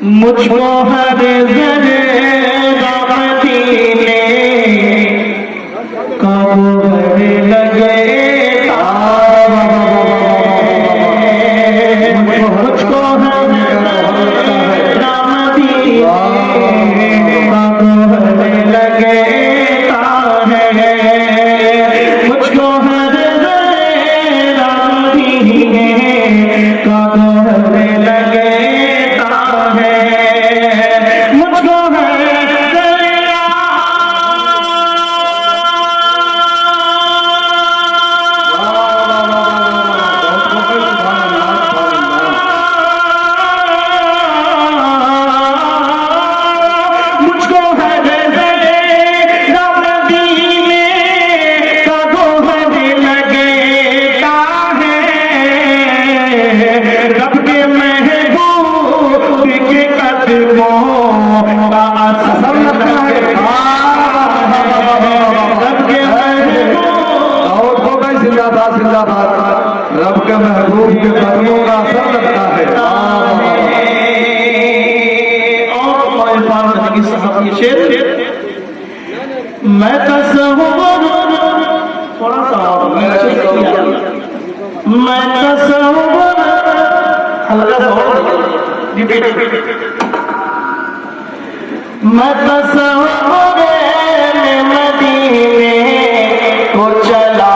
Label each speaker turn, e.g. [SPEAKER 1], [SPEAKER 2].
[SPEAKER 1] मुझको हर जरे मदीने का घर लगे मुझको हर मदीने का घर लगे मुझको हर मदीने का घर लगे रब के महबूब के कदमों का असर लगता है। और शेर मैं तस्वुर थोड़ा सा मैं तस्वुर हल्का सा मैं तस्वुर मदीने को चला